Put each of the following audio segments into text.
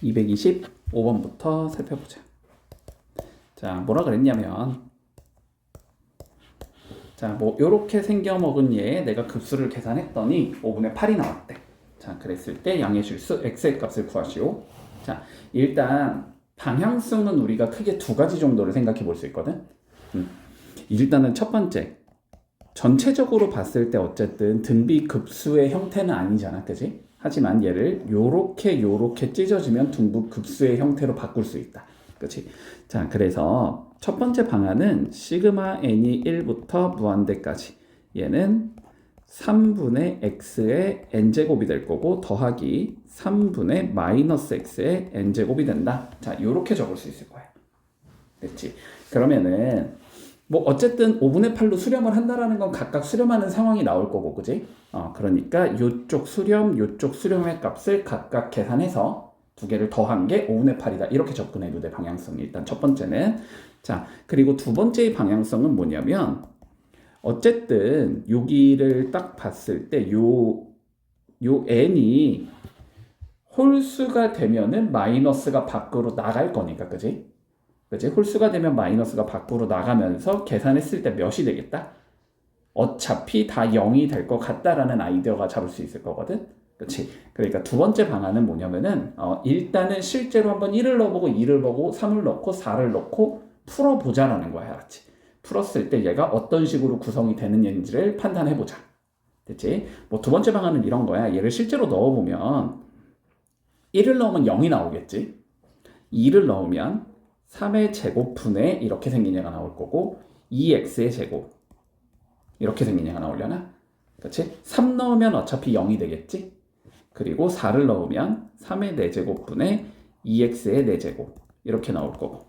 225번부터 살펴보자. 자, 뭐라 그랬냐면, 자, 뭐 요렇게 생겨먹은 얘에 내가 급수를 계산했더니 5분의 8이 나왔대. 자, 그랬을 때 양의 실수 x의 값을 구하시오. 자, 일단 방향성은 우리가 크게 두 가지 정도를 생각해 볼 수 있거든. 일단은 첫 번째, 전체적으로 봤을 때 어쨌든 등비 급수의 형태는 아니잖아, 그지? 하지만 얘를 요렇게 찢어지면 등비 급수의 형태로 바꿀 수 있다, 그치? 자, 그래서 첫 번째 방안은 시그마 n이 1부터 무한대까지, 얘는 3분의 x의 n제곱이 될 거고 더하기 3분의 마이너스 x의 n제곱이 된다. 자, 요렇게 적을 수 있을 거야. 됐지? 그러면은 뭐 어쨌든 5분의 8로 수렴을 한다라는 건 각각 수렴하는 상황이 나올 거고, 그지? 그러니까 요쪽 수렴의 값을 각각 계산해서 두 개를 더한 게 5분의 8이다. 이렇게 접근해도 돼, 방향성이. 일단 첫 번째는. 자, 그리고 두 번째의 방향성은 뭐냐면, 어쨌든 여기를 딱 봤을 때 요 n이 홀수가 되면은 마이너스가 밖으로 나갈 거니까, 그지? 그치? 홀수가 되면 마이너스가 밖으로 나가면서 계산했을 때 몇이 되겠다? 어차피 다 0이 될 것 같다라는 아이디어가 잡을 수 있을 거거든. 그치? 그러니까 두 번째 방안은 뭐냐면은 일단은 실제로 한번 1을 넣어보고 2를 보고 3을 넣고 4를 넣고 풀어보자라는 거야. 알았지? 풀었을 때 얘가 어떤 식으로 구성이 되는 얘인지를 판단해보자. 됐지? 뭐 두 번째 방안은 이런 거야. 얘를 실제로 넣어보면 1을 넣으면 0이 나오겠지? 2를 넣으면 3의 제곱분의 이렇게 생긴 얘가 나올 거고 2x의 제곱 이렇게 생긴 얘가 나오려나? 그렇지? 3 넣으면 어차피 0이 되겠지? 그리고 4를 넣으면 3의 4제곱분의 2x의 4제곱 이렇게 나올 거고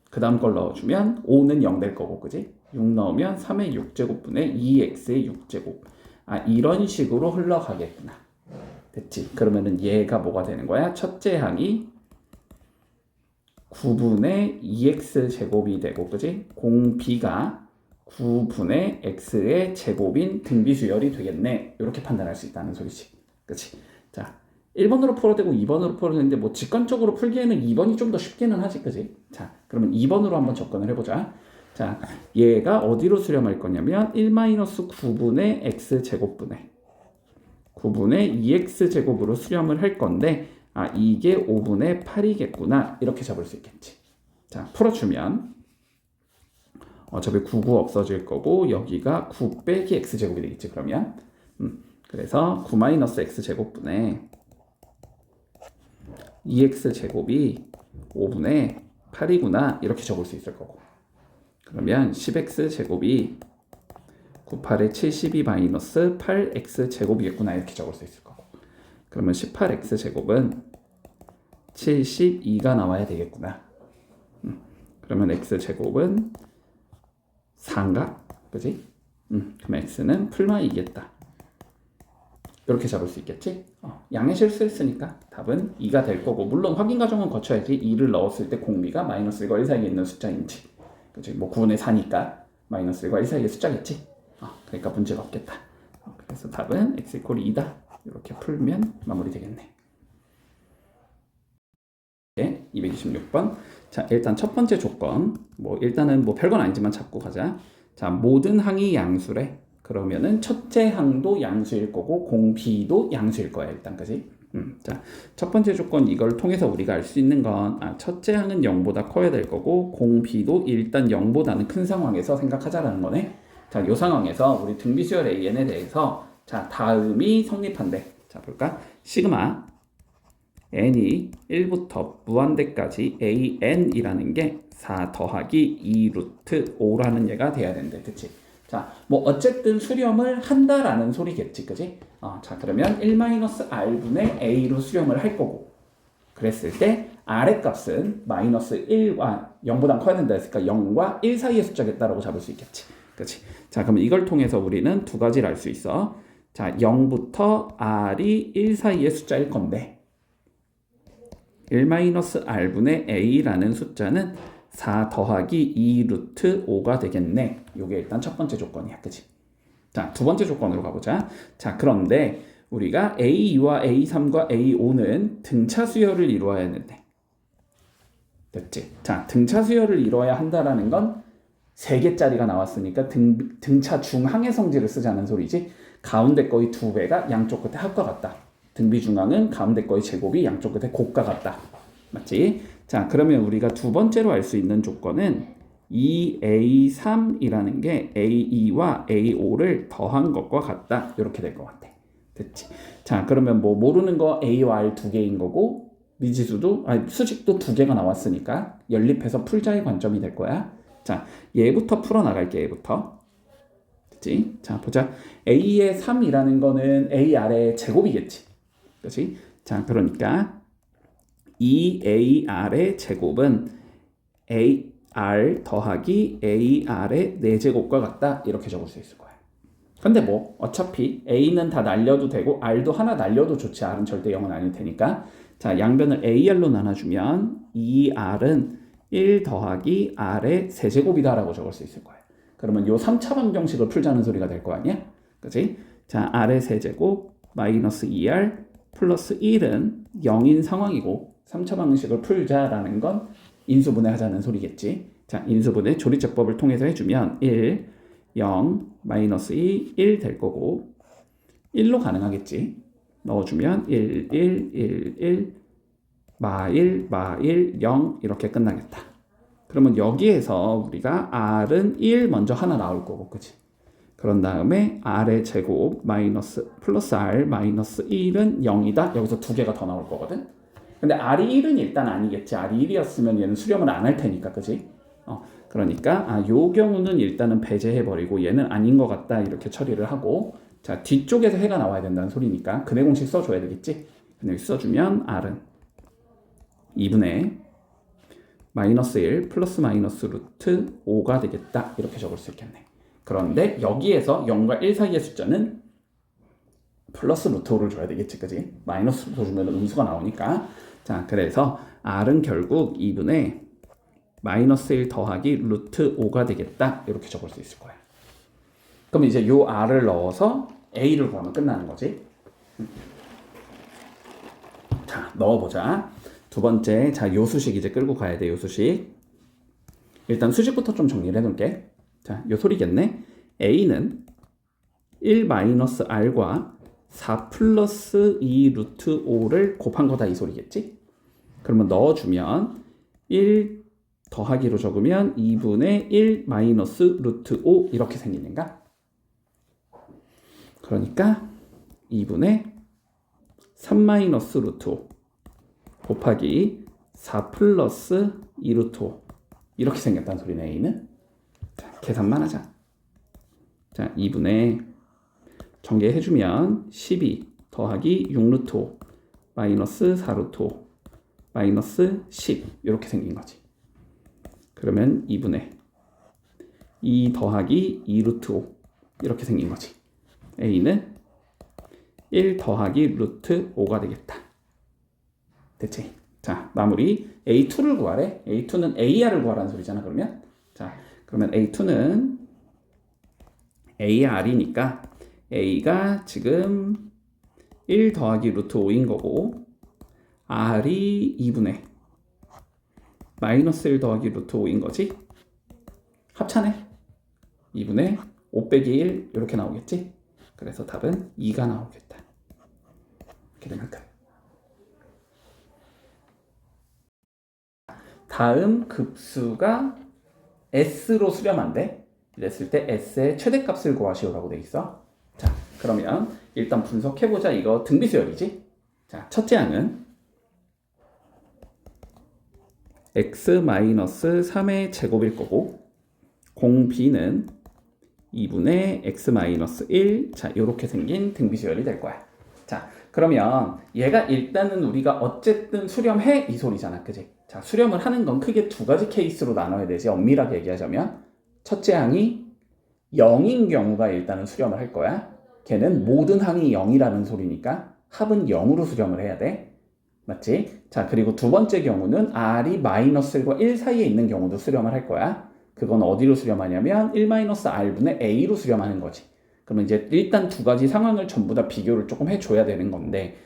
그 다음 걸 넣어주면 5는 0 될 거고, 그지? 6 넣으면 3의 6제곱분의 2x의 6제곱 이런 식으로 흘러가겠구나. 됐지? 그러면은 얘가 뭐가 되는 거야? 첫째 항이 9분의 2x 제곱이 되고, 그지? 공b가 9분의 x의 제곱인 등비수열이 되겠네. 이렇게 판단할 수 있다는 소리지. 그치? 자, 1번으로 풀어도 되고 2번으로 풀어도 되는데 뭐 직관적으로 풀기에는 2번이 좀 더 쉽기는 하지, 그지? 자, 그러면 2번으로 한번 접근을 해보자. 자, 얘가 어디로 수렴할 거냐면 1-9분의 x 제곱분의 9분의 2x 제곱으로 수렴을 할 건데 이게 5분의 8이겠구나. 이렇게 잡을 수 있겠지. 자, 풀어주면 어차피 9, 9 없어질 거고 여기가 9 빼기 x제곱이 되겠지, 그러면. 그래서 9 마이너스 x제곱분의 2x제곱이 5분의 8이구나. 이렇게 적을 수 있을 거고. 그러면 10x제곱이 9, 8에 72 마이너스 8x제곱이겠구나. 이렇게 적을 수 있을 거고. 그러면 18x제곱은 72가 나와야 되겠구나. 그러면 x제곱은 4인가? 그지? 그럼 x는 풀마 2겠다. 이렇게 잡을 수 있겠지? 양의 실수했으니까 답은 2가 될 거고, 물론 확인 과정은 거쳐야지. 2를 넣었을 때 공비가 마이너스 1과 1 사이에 있는 숫자인지. 그치? 뭐 9분의 4니까 마이너스 1과 1 사이의 숫자겠지? 그러니까 문제가 없겠다. 그래서 답은 x 이퀄 2다. 이렇게 풀면 마무리 되겠네. 226번. 자, 일단 첫 번째 조건. 뭐 일단은 뭐 별건 아니지만 잡고 가자. 자, 모든 항이 양수래. 그러면은 첫째 항도 양수일 거고 공b도 양수일 거야, 일단. 그지? 자, 첫 번째 조건 이걸 통해서 우리가 알 수 있는 건 첫째 항은 0보다 커야 될 거고 공b도 일단 0보다는 큰 상황에서 생각하자라는 거네. 자, 이 상황에서 우리 등비수열 an에 대해서 자, 다음이 성립한대. 자, 볼까? 시그마 n이 1부터 무한대까지 an이라는 게 4 더하기 2 루트 5라는 얘가 돼야 된대. 그치? 자, 뭐 어쨌든 수렴을 한다라는 소리겠지, 그지? 자, 그러면 1-r분의 a로 수렴을 할 거고, 그랬을 때 r의 값은 마이너스 1과 0보다 커야 된다 했으니까 0과 1 사이의 숫자겠다라고 잡을 수 있겠지, 그치? 자, 그럼 이걸 통해서 우리는 두 가지를 알 수 있어. 자, 0부터 r이 1 사이의 숫자일 건데 1-r분의 a라는 숫자는 4 더하기 2 루트 5가 되겠네. 이게 일단 첫 번째 조건이야. 그치? 자, 두 번째 조건으로 가보자. 자, 그런데 우리가 A2와 A3과 A5는 등차 수열을 이루어야 했는데 됐지? 자, 등차 수열을 이루어야 한다라는 건 3개짜리가 나왔으니까 등차 중항의 성질을 쓰자는 소리지. 가운데 거의 2배가 양쪽 끝에 합과 같다. 등비 중항은 가운데 거의 제곱이 양쪽 끝에 곱과 같다. 맞지? 자, 그러면 우리가 두 번째로 알 수 있는 조건은 2A3이라는 게 A2와 A5를 더한 것과 같다. 이렇게 될 것 같아. 됐지? 자, 그러면 뭐 모르는 거 A와 R 2개인 거고 미지수도 수직도 2개가 나왔으니까 연립해서 풀자의 관점이 될 거야. 자, 얘부터 풀어나갈게. 얘부터. 됐지? 자, 보자. A의 3이라는 거는 AR의 제곱이겠지. 그렇지? 자, 그러니까 2AR의 제곱은 AR 더하기 AR의 4제곱과 같다. 이렇게 적을 수 있을 거야. 근데 뭐 어차피 A는 다 날려도 되고 R도 하나 날려도 좋지. R은 절대 0은 아닐 테니까. 자, 양변을 AR로 나눠주면 2R은 1 더하기 R의 세제곱이다 라고 적을 수 있을 거예요. 그러면 요 3차 방정식을 풀자는 소리가 될 거 아니야? 그치? 자, R의 세제곱 마이너스 2R 플러스 1은 0인 상황이고 3차 방정식을 풀자라는 건 인수분해 하자는 소리겠지. 자, 인수분해 조리제법을 통해서 해주면 1, 0, 마이너스 2, 1 될 거고 1로 가능하겠지. 넣어주면 1, 1, 1, 1, 마 1, 마 1, 0 이렇게 끝나겠다. 그러면 여기에서 우리가 R은 1 먼저 하나 나올 거고, 그치? 그런 다음에 R의 제곱 마이너스 플러스 R 마이너스 1은 0이다. 여기서 2개가 더 나올 거거든. 근데 R이 1은 일단 아니겠지. R이 1이었으면 얘는 수렴을 안 할 테니까, 그치? 그러니까 요 경우는 일단은 배제해버리고 얘는 아닌 것 같다 이렇게 처리를 하고, 자, 뒤쪽에서 해가 나와야 된다는 소리니까 근해 공식 써줘야 되겠지. 근데 여기 써주면 R은 2분의 마이너스 1 플러스 마이너스 루트 5가 되겠다. 이렇게 적을 수 있겠네. 그런데 여기에서 0과 1 사이의 숫자는 플러스 루트 5를 줘야 되겠지. 그지? 마이너스 루트 5 주면 음수가 나오니까. 자, 그래서 R은 결국 2분의 마이너스 1 더하기 루트 5가 되겠다. 이렇게 적을 수 있을 거야. 그럼 이제 요 R을 넣어서 A를 구하면 끝나는 거지. 자, 넣어보자. 두 번째, 자, 요 수식 이제 끌고 가야 돼. 요 수식. 일단 수식부터 좀 정리를 해놓을게. 자, 요 소리겠네. A는 1 마이너스 R과 4 플러스 2 루트 5를 곱한 거다 이 소리겠지? 그러면 넣어주면 1 더하기로 적으면 2분의 1 마이너스 루트 5 이렇게 생기는가? 그러니까 2분의 3 마이너스 루트 5 곱하기 4 플러스 2 루트 5 이렇게 생겼다는 소리네. A는. 자, 계산만 하자. 자, 2분의 전개해주면 12 더하기 6 루트 5 마이너스 4 루트 5 마이너스 10 이렇게 생긴 거지. 그러면 2분의 2 더하기 2 루트 5 이렇게 생긴 거지. A는 1 더하기 루트 5가 되겠다. 됐지? 자, 마무리. A2를 구하래. A2는 AR을 구하라는 소리잖아, 그러면. 자, 그러면 A2는 AR이니까 A가 지금 1 더하기 루트 5인 거고 R이 2분의 마이너스 1 더하기 루트 5인 거지. 합차네. 2분의 5 빼기 1 이렇게 나오겠지. 그래서 답은 2가 나오겠다. 이렇게 되면 끝. 다음 급수가 S로 수렴한대. 이랬을 때 S의 최대값을 구하시오라고 돼 있어. 자, 그러면 일단 분석해보자. 이거 등비수열이지. 자, 첫째 항은 x-3의 제곱일 거고 공B는 2분의 x-1 자, 요렇게 생긴 등비수열이 될 거야. 자, 그러면 얘가 일단은 우리가 어쨌든 수렴해 이 소리잖아. 그지? 자, 수렴을 하는 건 크게 두 가지 케이스로 나눠야 되지. 엄밀하게 얘기하자면 첫째 항이 0인 경우가 일단은 수렴을 할 거야. 걔는 모든 항이 0이라는 소리니까 합은 0으로 수렴을 해야 돼. 맞지? 자, 그리고 두 번째 경우는 R이 마이너스 1과 1 사이에 있는 경우도 수렴을 할 거야. 그건 어디로 수렴하냐면 1-R분의 A로 수렴하는 거지. 그러면 이제 일단 두 가지 상황을 전부 다 비교를 조금 해줘야 되는 건데,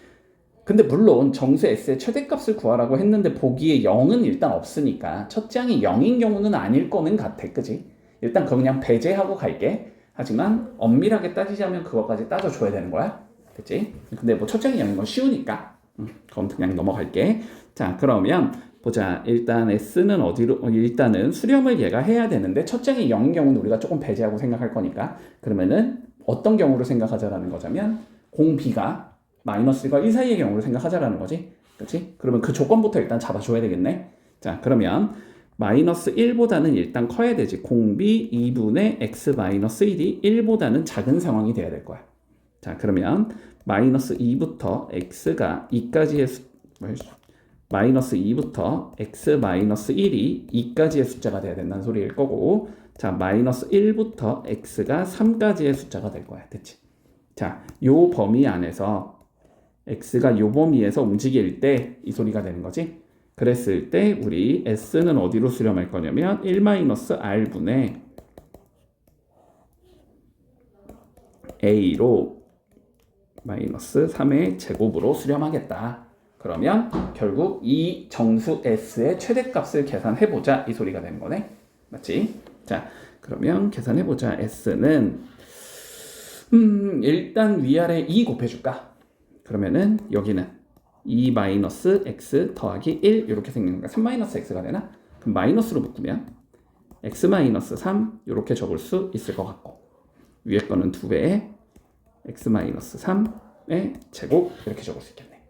근데 물론 정수 S의 최대값을 구하라고 했는데 보기에 0은 일단 없으니까 첫째 항이 0인 경우는 아닐 거는 같아, 그지? 일단 그거 그냥 배제하고 갈게. 하지만 엄밀하게 따지자면 그것까지 따져줘야 되는 거야, 그치? 근데 뭐 첫째 항이 0인 건 쉬우니까 그건 그냥 넘어갈게. 자, 그러면 보자. 일단 S는 어디로, 일단은 수렴을 얘가 해야 되는데 첫째 항이 0인 경우는 우리가 조금 배제하고 생각할 거니까, 그러면은 어떤 경우로 생각하자라는 거자면 공 B가 마이너스 1과 1 사이의 경우를 생각하자라는 거지. 그렇지? 그러면 그 조건부터 일단 잡아줘야 되겠네. 자, 그러면 마이너스 1보다는 일단 커야 되지. 공비 2분의 x 마이너스 1이 1보다는 작은 상황이 돼야 될 거야. 자, 그러면 마이너스 2부터 x가 2까지의 마이너스 2부터 x 마이너스 1이 2까지의 숫자가 돼야 된다는 소리일 거고, 자, 마이너스 1부터 x가 3까지의 숫자가 될 거야. 됐지? 자, 요 범위 안에서 x가 요 범위에서 움직일 때 이 소리가 되는 거지. 그랬을 때 우리 s는 어디로 수렴할 거냐면 1-r분의 a로 마이너스 3의 제곱으로 수렴하겠다. 그러면 결국 이 정수 s의 최대값을 계산해보자 이 소리가 되는 거네. 맞지? 자, 그러면 계산해보자. s는 일단 위아래 2 곱해줄까? 그러면은 여기는 2 마이너스 x 더하기 1 이렇게 생기는 거야. 3 마이너스 x가 되나? 그럼 마이너스로 묶으면 x 마이너스 3 이렇게 적을 수 있을 것 같고, 위에 거는 2배에 x 마이너스 3의 제곱 이렇게 적을 수 있겠네.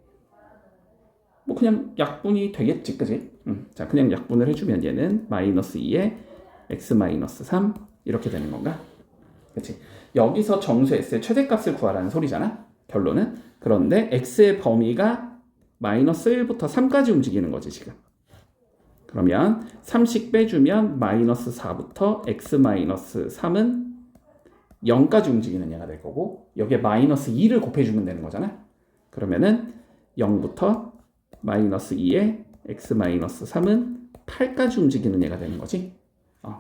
뭐 그냥 약분이 되겠지, 그지? 자, 그냥 약분을 해주면 얘는 마이너스 2에 x 마이너스 3 이렇게 되는 건가? 그치? 여기서 정수 s의 최대값을 구하라는 소리잖아, 결론은. 그런데 x의 범위가 마이너스 1부터 3까지 움직이는 거지, 지금. 그러면 3씩 빼주면 마이너스 4부터 x 마이너스 3은 0까지 움직이는 얘가 될 거고, 여기에 마이너스 2를 곱해주면 되는 거잖아. 그러면은 0부터 마이너스 2에 x 마이너스 3은 8까지 움직이는 얘가 되는 거지.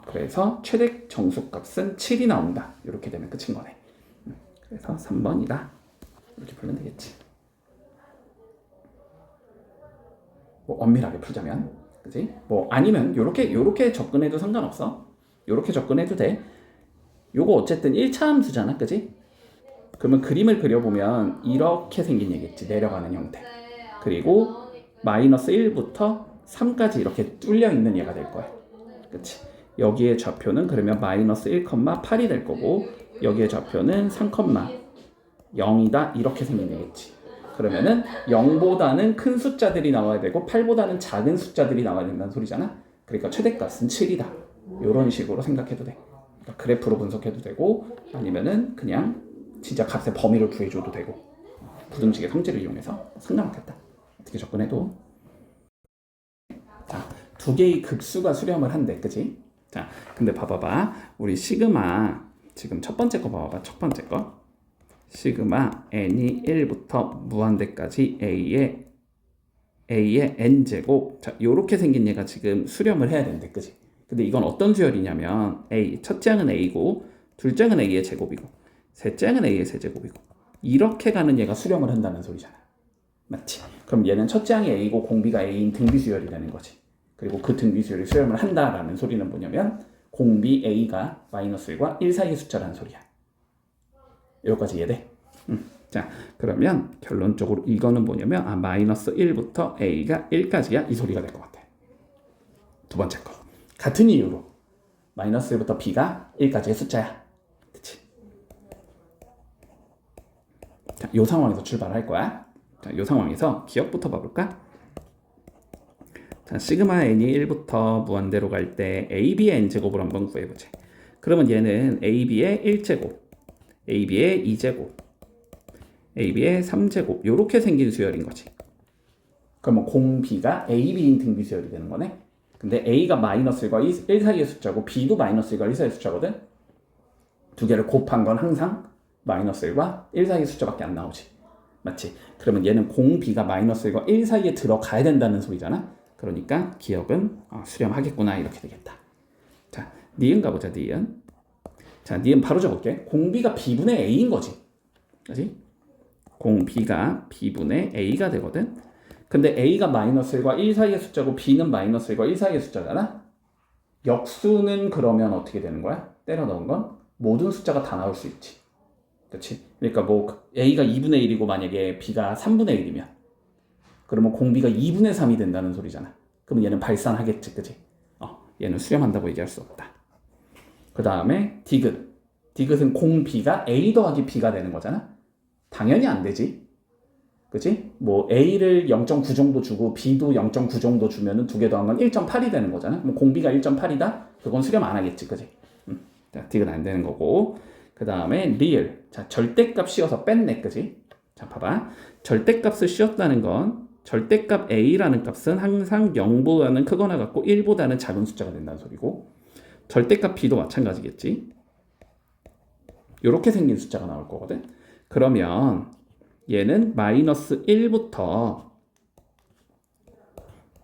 그래서 최대 정수값은 7이 나온다. 이렇게 되면 끝인 거네. 그래서 3번이다. 이렇게 풀면 되겠지. 뭐 엄밀하게 풀자면, 그지? 뭐 아니면 요렇게 접근해도 상관없어. 요렇게 접근해도 돼. 요거 어쨌든 1차 함수잖아, 그지? 그러면 그림을 그려보면 이렇게 생긴 얘기겠지. 내려가는 형태. 그리고 마이너스 1부터 3까지 이렇게 뚫려 있는 얘가 될 거야. 그치? 여기에 좌표는 그러면 마이너스 1,8이 될 거고, 여기에 좌표는 3,0이다 이렇게 생긴 얘기겠지. 그러면은 0보다는 큰 숫자들이 나와야 되고 8보다는 작은 숫자들이 나와야 된다는 소리잖아. 그러니까 최대값은 7이다. 이런 식으로 생각해도 돼. 그러니까 그래프로 분석해도 되고, 아니면은 그냥 진짜 값의 범위를 구해줘도 되고, 부등식의 성질을 이용해서 상관없겠다. 어떻게 접근해도. 자, 두 개의 급수가 수렴을 한대, 그치? 자, 근데 봐봐봐. 우리 시그마, 지금 첫 번째 거 봐봐봐. 첫 번째 거. 시그마 n이 1부터 무한대까지 a의 n제곱. 자, 요렇게 생긴 얘가 지금 수렴을 해야 되는데, 그치? 근데 이건 어떤 수열이냐면 첫째 항은 a고, 둘째 항은 a의 제곱이고, 셋째 항은 a의 세제곱이고, 이렇게 가는 얘가 수렴을 한다는 소리잖아. 맞지? 그럼 얘는 첫째 항이 a고 공비가 a인 등비수열이 되는 거지. 그리고 그 등비수열이 수렴을 한다라는 소리는 뭐냐면 공비 a가 마이너스 1과 1 사이의 숫자라는 소리야. 여기까지 이해돼? 자, 그러면 결론적으로 이거는 뭐냐면 마이너스 1부터 a가 1까지야 이 소리가 될 것 같아. 두 번째 거. 같은 이유로 마이너스 1부터 b가 1까지의 숫자야. 그치? 자, 이 상황에서 출발할 거야. 자, 이 상황에서 기억부터 봐볼까? 자, 시그마 n이 1부터 무한대로 갈 때 ab의 n제곱을 한번 구해보자. 그러면 얘는 ab의 1제곱, ab의 2제곱, ab의 3제곱 이렇게 생긴 수열인 거지. 그러면 공 b가 a, b인 등비수열이 되는 거네. 근데 a가 마이너스 1과 1 사이의 숫자고 b도 마이너스 1과 1 사이의 숫자거든. 두 개를 곱한 건 항상 마이너스 1과 1 사이의 숫자밖에 안 나오지. 맞지? 그러면 얘는 공 b가 마이너스 1과 1 사이에 들어가야 된다는 소리잖아. 그러니까 기억은 수렴하겠구나 이렇게 되겠다. 자, 니은 가보자. 니은. 자, 니은 바로 적을게. 공 B가 B분의 A인 거지. 그지? 공 B가 B분의 A가 되거든. 근데 A가 마이너스 1과 1 사이의 숫자고 B는 마이너스 1과 1 사이의 숫자잖아. 역수는 그러면 어떻게 되는 거야? 때려 넣은 건 모든 숫자가 다 나올 수 있지. 그렇지? 그러니까 뭐 A가 2분의 1이고 만약에 B가 3분의 1이면 그러면 공 B가 2분의 3이 된다는 소리잖아. 그럼 얘는 발산하겠지. 그치? 얘는 수렴한다고 얘기할 수 없다. 그 다음에 디귿. 디귿은 공 B가 A 더하기 B가 되는 거잖아. 당연히 안 되지. 그치? 뭐 A를 0.9 정도 주고 B도 0.9 정도 주면은 두 개 더한 건 1.8이 되는 거잖아. 뭐 공 B가 1.8이다? 그건 수렴 안 하겠지. 그치? 자, 디귿 안 되는 거고. 그 다음에 리을. 자, 절대값 씌워서 뺐네. 그치? 자, 봐봐. 절대값을 씌웠다는 건 절대값 A라는 값은 항상 0보다는 크거나 같고 1보다는 작은 숫자가 된다는 소리고, 절대값 B도 마찬가지겠지. 이렇게 생긴 숫자가 나올 거거든. 그러면 얘는 마이너스 1부터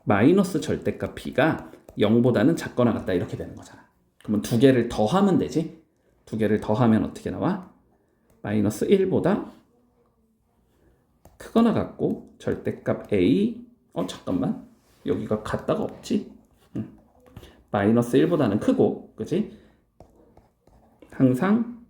마이너스 절대값 B가 0보다는 작거나 같다 이렇게 되는 거잖아. 그러면 두 개를 더하면 되지. 두 개를 더하면 어떻게 나와? 마이너스 1보다 크거나 같고 절대값 A 잠깐만 여기가 같다가 없지? 마이너스 1보다는 크고 그치? 항상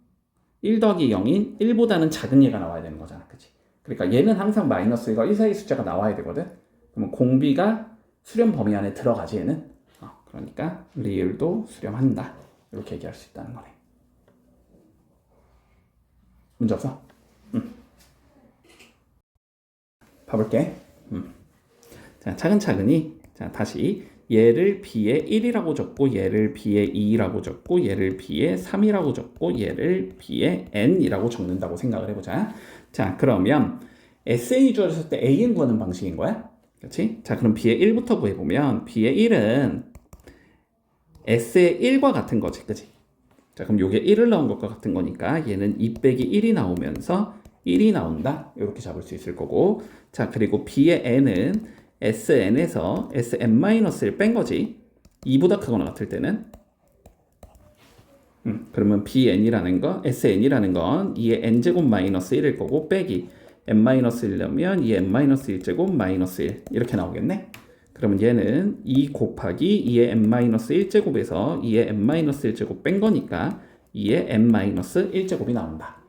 1 더하기 0인 1보다는 작은 얘가 나와야 되는 거잖아. 그치? 그러니까 얘는 항상 마이너스 1과 1 사이 숫자가 나와야 되거든. 그러면 공비가 수렴 범위 안에 들어가지 얘는. 그러니까 리을도 수렴한다. 이렇게 얘기할 수 있다는 거네. 문제 없어? 봐볼게. 자, 차근차근히. 자, 다시 얘를 B에 1이라고 적고 얘를 B에 2라고 적고 얘를 B에 3이라고 적고 얘를 B에 N이라고 적는다고 생각을 해보자. 자, 그러면 SN이 주어졌을 때 AN 구하는 방식인 거야. 그렇지? 자, 그럼 B에 1부터 구해보면 B에 1은 S의 1과 같은 거지. 그치? 자, 그럼 요게 1을 넣은 것과 같은 거니까 얘는 2 빼기 1이 나오면서 1이 나온다. 이렇게 잡을 수 있을 거고. 자, 그리고 B의 N은 SN에서 SN-1을 뺀 거지. 2보다 크거나 같을 때는. 그러면 BN이라는 거, SN이라는 건 2의 N제곱 마이너스 1일 거고, 빼기 N-1이려면 2의 N-1제곱 마이너스 1. 이렇게 나오겠네. 그러면 얘는 2 곱하기 2의 N-1제곱에서 2의 N-1제곱 뺀 거니까 2의 N-1제곱이 나온다.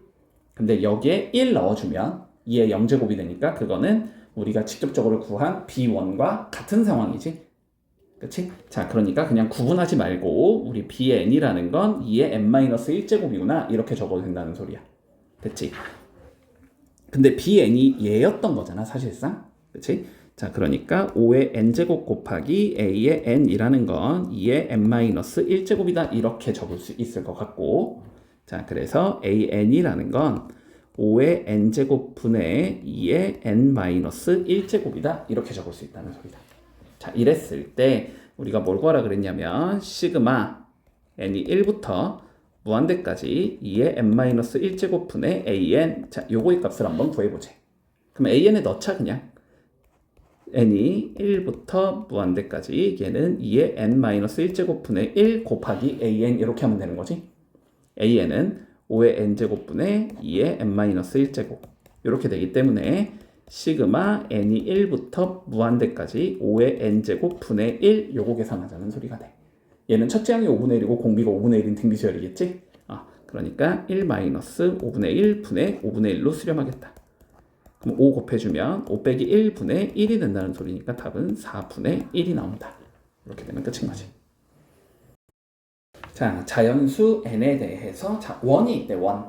근데 여기에 1 넣어주면 2의 0제곱이 되니까 그거는 우리가 직접적으로 구한 B1과 같은 상황이지. 그치? 자, 그러니까 그냥 구분하지 말고 우리 Bn이라는 건 2의 N-1제곱이구나 이렇게 적어도 된다는 소리야. 됐지? 근데 Bn이 얘였던 거잖아 사실상. 그치? 자, 그러니까 5의 N제곱 곱하기 A의 N이라는 건 2의 N-1제곱이다 이렇게 적을 수 있을 것 같고, 자, 그래서 AN이라는 건 5의 N제곱 분의 2의 N-1제곱이다 이렇게 적을 수 있다는 소리다. 자, 이랬을 때 우리가 뭘 구하라 그랬냐면 시그마 n이 1부터 무한대까지 2의 N-1제곱 분의 AN. 자, 요거의 값을 한번 구해보자. 그럼 AN에 넣자 그냥. n이 1부터 무한대까지 얘는 2의 N-1제곱 분의 1 곱하기 AN 이렇게 하면 되는 거지. AN은 5의 N제곱 분의 2의 N-1제곱 이렇게 되기 때문에 시그마 n이 1부터 무한대까지 5의 N제곱 분의 1 요거 계산하자는 소리가 돼. 얘는 첫째 항이 5분의 1이고 공비가 5분의 1인 등비수열이겠지? 그러니까 1-5분의 1 분의 5분의 1로 수렴하겠다. 그럼 5 곱해주면 5 빼기 1 분의 1이 된다는 소리니까 답은 4분의 1이 나온다. 이렇게 되면 끝인 거지. 자, 자연수 n에 대해서 자, 원이 있대. 원.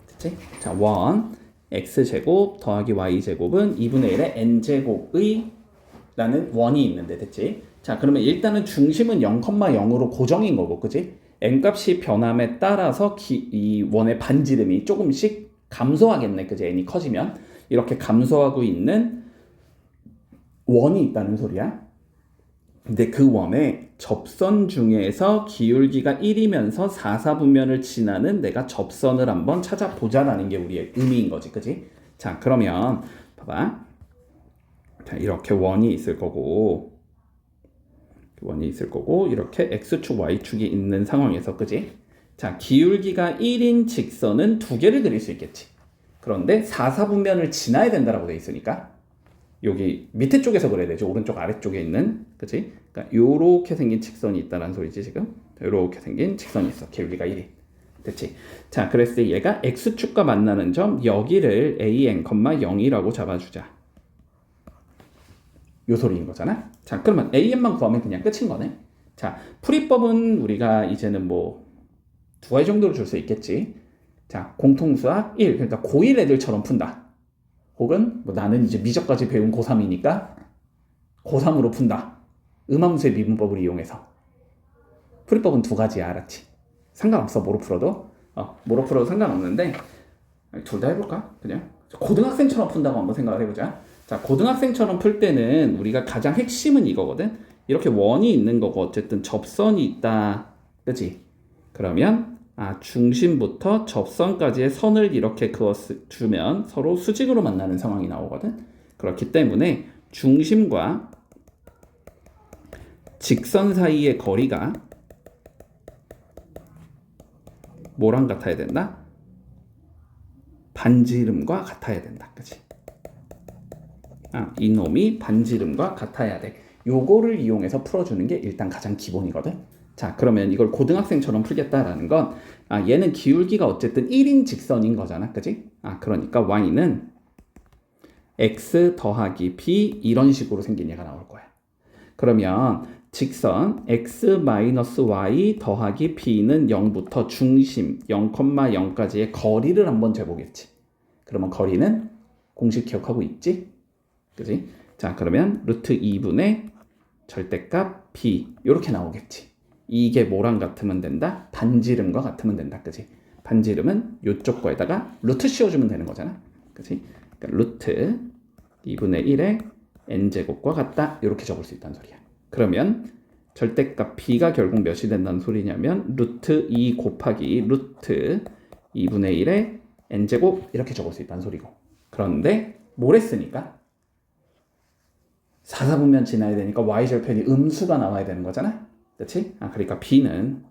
그치? 자, 원 x제곱 더하기 y제곱은 2분의 1의 n제곱의 라는 원이 있는데 됐지? 자, 그러면 일단은 중심은 0,0으로 고정인 거고, 그치? n값이 변함에 따라서 이 원의 반지름이 조금씩 감소하겠네, 그치? n이 커지면 이렇게 감소하고 있는 원이 있다는 소리야. 근데 그 원의 접선 중에서 기울기가 1이면서 4사분면을 지나는 내가 접선을 한번 찾아보자라는 게 우리의 의미인 거지, 그치? 자, 그러면 봐봐. 자, 이렇게 원이 있을 거고 이렇게 x축 y축이 있는 상황에서, 그지? 자, 기울기가 1인 직선은 두 개를 그릴 수 있겠지. 그런데 4사분면을 지나야 된다라고 돼 있으니까 여기 밑에 쪽에서 그려야 되죠. 오른쪽 아래쪽에 있는, 그치? 그러니까 요렇게 생긴 직선이 있다는 소리지 지금. 요렇게 생긴 직선이 있어. 기울기가 1인. 됐지? 자, 그랬을 때 얘가 x축과 만나는 점 여기를 an, 0이라고 잡아주자. 요 소리인 거잖아. 자, 그러면 an만 구하면 그냥 끝인 거네. 자, 풀이법은 우리가 이제는 뭐 두 가지 정도로 줄 수 있겠지. 자, 공통수학 1, 그러니까 고1 애들처럼 푼다. 혹은 뭐 나는 이제 미적까지 배운 고3이니까 고3으로 푼다. 음함수의 미분법을 이용해서. 풀이법은 두 가지야, 알았지? 상관없어, 뭐로 풀어도. 뭐로 풀어도 상관없는데 둘 다 해볼까? 그냥 고등학생처럼 푼다고 한번 생각을 해보자. 자, 고등학생처럼 풀 때는 우리가 가장 핵심은 이거거든. 이렇게 원이 있는 거고 어쨌든 접선이 있다, 그치? 그러면 중심부터 접선까지의 선을 이렇게 그어주면 서로 수직으로 만나는 상황이 나오거든. 그렇기 때문에 중심과 직선 사이의 거리가 뭐랑 같아야 된다? 반지름과 같아야 된다. 그치? 이놈이 반지름과 같아야 돼. 요거를 이용해서 풀어주는 게 일단 가장 기본이거든. 자, 그러면 이걸 고등학생처럼 풀겠다라는 건 얘는 기울기가 어쨌든 1인 직선인 거잖아. 그치? 그러니까 y는 x 더하기 b 이런 식으로 생긴 얘가 나올 거야. 그러면 직선 x-y 더하기 b는 0부터 중심 0,0까지의 거리를 한번 재보겠지. 그러면 거리는 공식 기억하고 있지? 그치? 자, 그러면 루트 2분의 절대값 b 이렇게 나오겠지. 이게 뭐랑 같으면 된다? 반지름과 같으면 된다. 그치? 반지름은 이쪽 거에다가 루트 씌워주면 되는 거잖아. 그치? 그러니까 루트 2분의 1의 n제곱과 같다. 이렇게 적을 수 있다는 소리야. 그러면 절대값 b가 결국 몇이 된다는 소리냐면 루트 2 곱하기 루트 2분의 1의 n제곱 이렇게 적을 수 있다는 소리고. 그런데 뭘 했으니까? 4사분면 지나야 되니까 y절편이 음수가 나와야 되는 거잖아. 그치? 그러니까 b는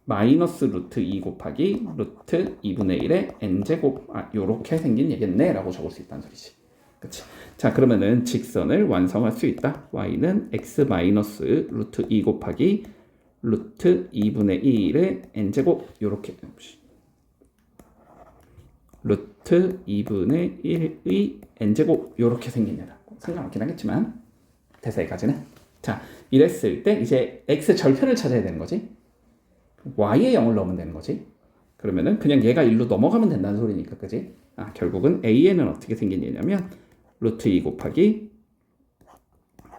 마이너스 루트 2 곱하기 루트 2분의 1의 n제곱 요렇게 생긴 얘겠네 라고 적을 수 있다는 소리지. 그치? 자, 그러면은 직선을 완성할 수 있다. y는 x 마이너스 루트 2 곱하기 루트 2분의 1의 n제곱 요렇게 루트 2분의 1의 n제곱 요렇게 생긴 애다. 상관없긴 하겠지만 됐어, 여기까지는. 자, 이랬을 때 이제 x 절편을 찾아야 되는 거지. y에 0을 넣으면 되는 거지. 그러면은 그냥 얘가 1로 넘어가면 된다는 소리니까, 그지? 결국은 a에는 어떻게 생긴 얘냐면 루트 2 곱하기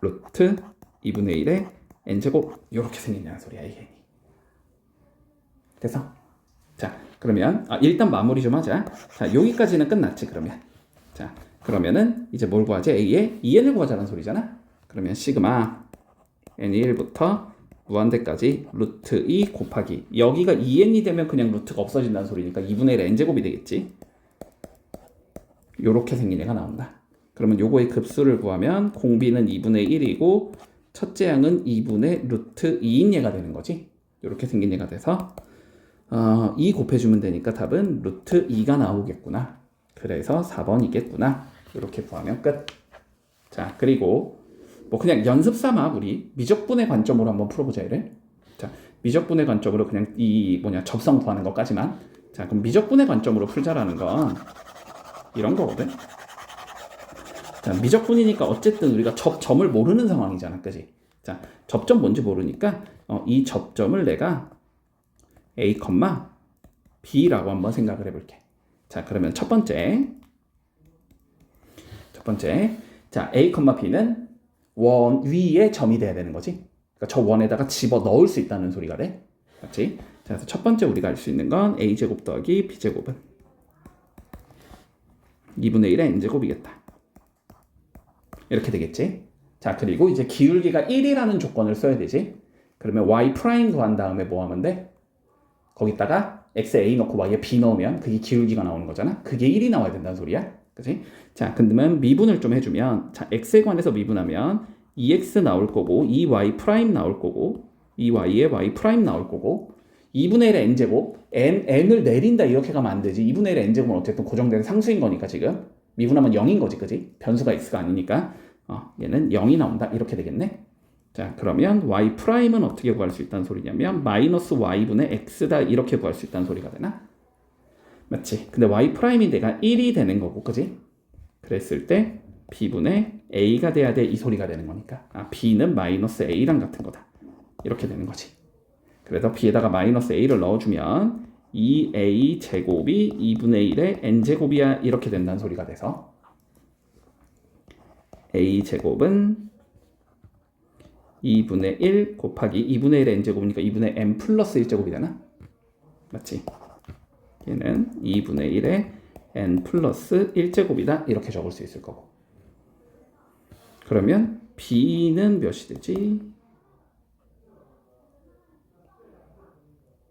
루트 2분의 1의 n제곱 이렇게 생긴다는 소리야, 이게. 됐어? 자, 그러면 일단 마무리 좀 하자. 자, 여기까지는 끝났지, 그러면. 자, 그러면은 이제 뭘 구하지? a에 2n을 구하자는 소리잖아. 그러면 시그마 n이 1부터 무한대까지 루트 2 곱하기 여기가 2n이 되면 그냥 루트가 없어진다는 소리니까 2분의 1의 n제곱이 되겠지. 요렇게 생긴 애가 나온다. 그러면 요거의 급수를 구하면 공비는 2분의 1이고 첫째 양은 2분의 루트 2인 얘가 되는 거지. 요렇게 생긴 얘가 돼서 2 곱해주면 되니까 답은 루트 2가 나오겠구나. 그래서 4번이겠구나. 이렇게 구하면 끝. 자, 그리고 뭐 그냥 연습 삼아 우리 미적분의 관점으로 한번 풀어보자, 얘를. 자, 미적분의 관점으로 그냥 이 접선 구하는 것까지만. 자, 그럼 미적분의 관점으로 풀자라는 건 이런 거거든. 자, 미적분이니까 어쨌든 우리가 접점을 모르는 상황이잖아, 그지? 자, 접점 뭔지 모르니까 이 접점을 내가 A, B라고 한번 생각을 해볼게. 자, 그러면 첫 번째, 자, A, B는 원 위에 점이 돼야 되는 거지. 그러니까 저 원에다가 집어 넣을 수 있다는 소리가 돼. 맞지? 자, 그래서 첫 번째 우리가 알 수 있는 건 A제곱 더하기 B제곱은 2분의 1의 N제곱이겠다. 이렇게 되겠지? 자, 그리고 이제 기울기가 1이라는 조건을 써야 되지. 그러면 y 프라임 구한 다음에 뭐 하면 돼? 거기다가 x에 a 넣고 y에 b 넣으면 그게 기울기가 나오는 거잖아. 그게 1이 나와야 된다는 소리야. 그치? 자, 그러면 미분을 좀 해주면, 자, x에 관해서 미분하면 2x 나올 거고 2y 프라임 나올 거고 2y에 y 프라임 나올 거고 2분의 1의 n제곱, n을 내린다 이렇게 가면 안 되지. 2분의 1의 n제곱은 어쨌든 고정된 상수인 거니까 지금 미분하면 0인 거지, 그지? 변수가 x가 아니니까 얘는 0이 나온다 이렇게 되겠네. 자, 그러면 y'은 어떻게 구할 수 있다는 소리냐면 마이너스 y분의 x다 이렇게 구할 수 있다는 소리가 되나? 맞지? 근데 y'이 내가 1이 되는 거고, 그지? 그랬을 때 b분의 a가 돼야 돼 이 소리가 되는 거니까 b는 마이너스 a랑 같은 거다 이렇게 되는 거지. 그래서 b에다가 마이너스 a를 넣어주면 2a 제곱이 2분의 1의 n제곱이야 이렇게 된다는 소리가 돼서 a 제곱은 2분의 1 곱하기 2분의 1의 n제곱이니까 2분의 n 플러스 1제곱이 되나? 맞지? 얘는 2분의 1의 n 플러스 1제곱이다 이렇게 적을 수 있을 거고. 그러면 b는 몇이 되지?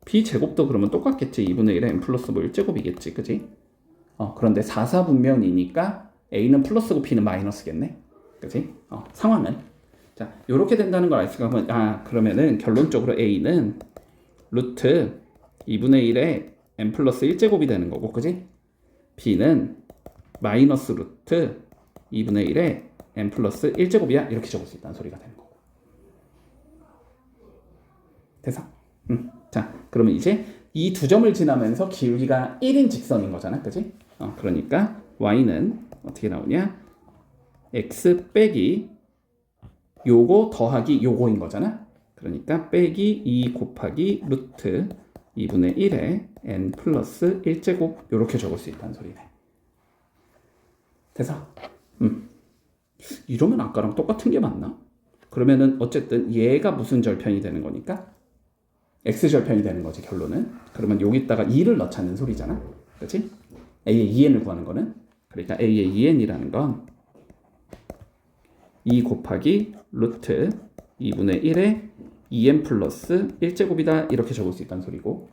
b 제곱도 그러면 똑같겠지. 2분의 1의 n 플러스 뭐 1제곱이겠지, 그지? 그런데 4사분면이니까 a는 플러스고 b는 마이너스겠네, 그지? 상황은 자 이렇게 된다는 걸 알 수가 있으면 그러면은 결론적으로 a는 루트 2분의 1의 n 플러스 1제곱이 되는 거고, 그지? b는 마이너스 루트 2분의 1의 n 플러스 1제곱이야 이렇게 적을 수 있다는 소리가 되는 거고. 됐어? 자, 그러면 이제 이 두 점을 지나면서 기울기가 1인 직선인 거잖아, 그지? 그러니까 y는 어떻게 나오냐? x 빼기 요거 더하기 요거인 거잖아. 그러니까 빼기 2 곱하기 루트 2분의 1에 n 플러스 1제곱 이렇게 적을 수 있다는 소리네. 돼서 이러면 아까랑 똑같은 게 맞나? 그러면은 어쨌든 얘가 무슨 절편이 되는 거니까 x절편이 되는 거지 결론은. 그러면 여기다가 2를 넣자는 소리잖아, 그렇지? a의 2n을 구하는 거는 그러니까 a의 2n이라는 건 2 곱하기 루트 2분의 1에 2n 플러스 1제곱이다 이렇게 적을 수 있다는 소리고.